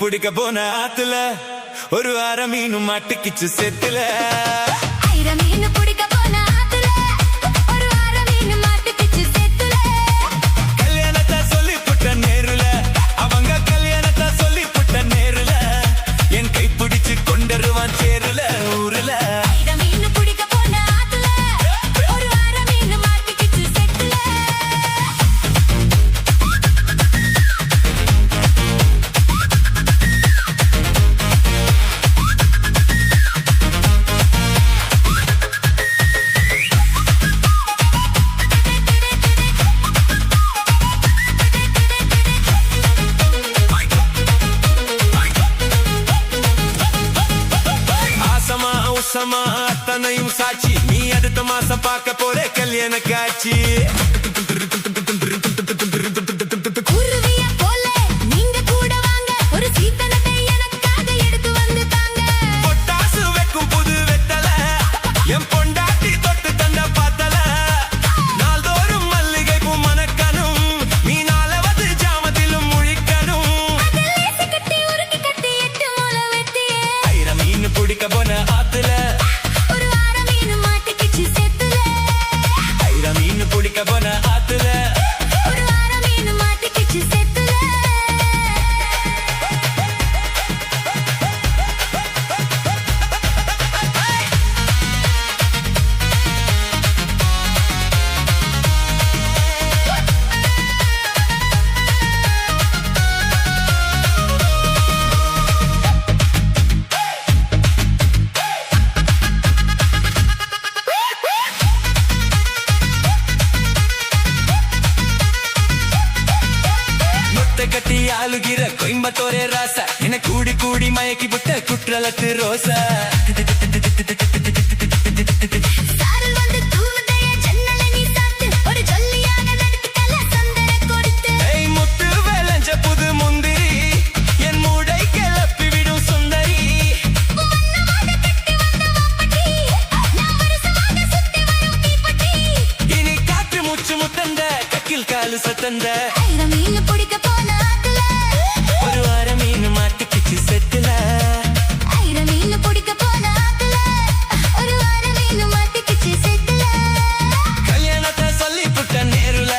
பிடிக்க போன ஆத்துல ஒரு அரை மீன் மாட்டுக்கிச்சு செத்துல. மீன் பிடிக்க போன ஆத்துல ஒரு அரை மீன் மாட்டுக்கிச்சு செத்துல. கல்யாணத்தை சொல்லி புட்ட நேருல அவங்க கல்யாணத்தை சொல்லி புட்ட நேருல என் கை பிடிச்சு கொண்டருவான் சேருல ஊருல. மீன் பிடிக்க போன ஆத்துல ஒரு அரை மீன் மாட்டுக்கிச்சு செத்துல. ஆசமா அத்தனையும் சாட்சி நீ அடுத்த மாசம் பார்க்க போற கல்யாண காட்சி. குருவிய போல நீங்க கூட வாங்க ஒரு சீத்தனத்தை எனக்காக எடுத்து வந்து தாங்க. பொட்டாசு வைக்கும் புது வெத்தல என் பொண்டாட்டி தொட்டு தந்த பார்த்தல நாள்தோறும் மல்லிகை பூ மணக்கணும் நீ நாளவது ஜாமத்திலும் முழிக்கணும். கட்டி உருக்கி கட்டி 8 மூளை வெட்டியே மீன் பிடிக்க போன ஆத்துல ஒரு அரை மீன் மாட்டுக்கிச்சு செத்துல. மீன் பிடிக்க போன ஆத்துல ஒரு அரை மீன் மாட்டுக்கிச்சு செத்துல. கட்டி ஆளுகிற கோயம்பத்தோரே ராசா என கூடி கூடி மயக்கி விட்ட குற்றலத்து ரோசா. சாரல் வந்து தூவுதைய ஜன்னல நீ சாத்து ஒரு ஜொல்லியாக நடுக்கல சந்தன கொடுத்து. முத்து வேலஞ்ச புது முந்திரி என் மூடை கிளப்பி விடும் சுந்தரி. வண்ணமாக கட்டி வந்த வாப்பட்டி நான் வருஷமாக சுத்தி வரும் தீப்பட்டி. இனி காற்று மூச்சு முத்தந்த கக்கில் காலு சத்தந்த மீன் பிடிக்க போன ஆத்துல ஒரு அரை மீன் மாட்டுக்கிச்சு செத்துல. மீன் பிடிக்க போன ஆத்துல ஒரு அரை மீன் மாட்டுக்கிச்சு செத்துல. கல்யாணத்தை சொல்லி புட்ட நேருல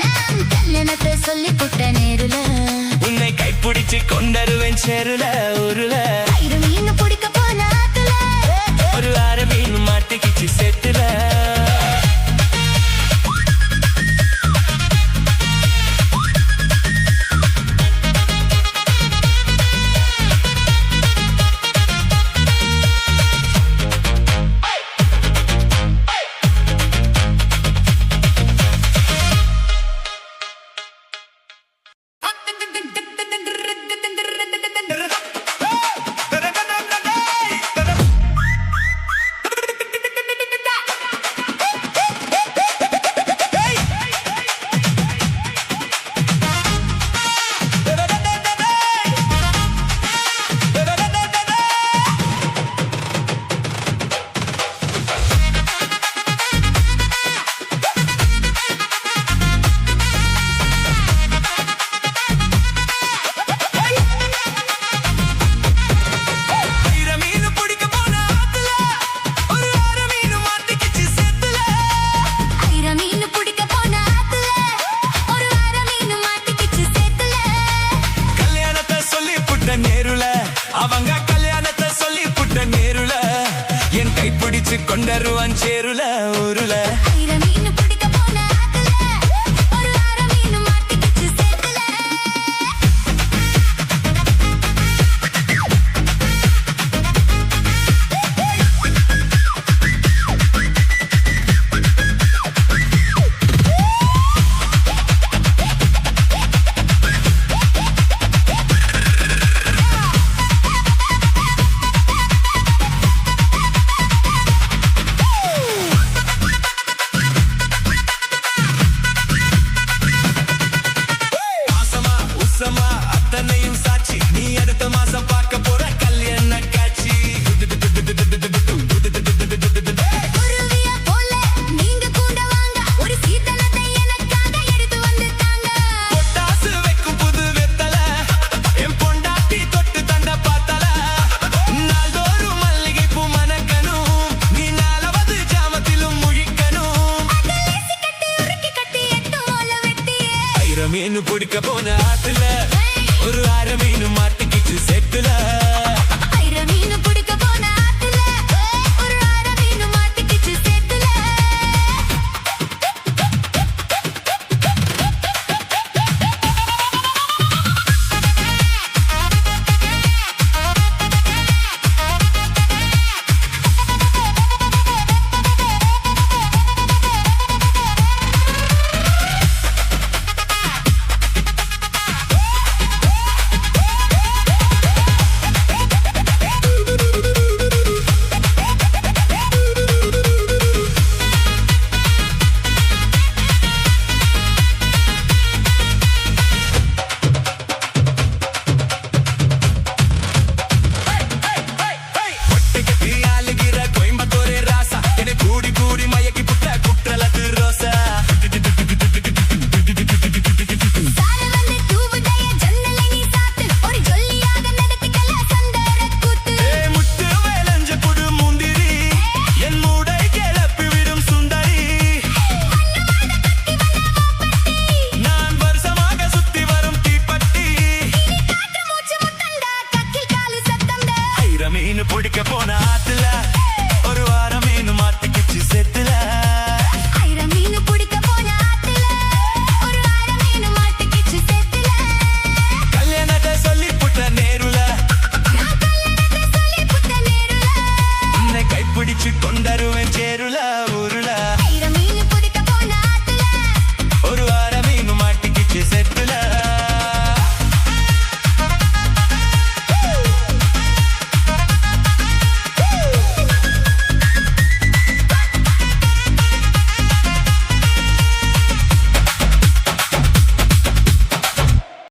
நான் கல்யாணத்தை சொல்லி புட்ட நேருல உன்னை கைப்பிடிச்சு கொண்டருவேன் சேருல ஊருல. மீன் பிடிக்க போன ஆத்துல ஒரு அரை மீன் மாட்டுக்கிச்சு செத்துல. அவங்க கல்யாணத்தை சொல்லி புட்ட நேருல என் கைப்பிடிச்சு கொண்டருவான் சேருல ஊருல. மீன் பிடிக்க போன ஆத்துல ஒரு அரை மீன் மாட்டுக்கிச்சு செத்துல. குளிக்க போன ஆத்துல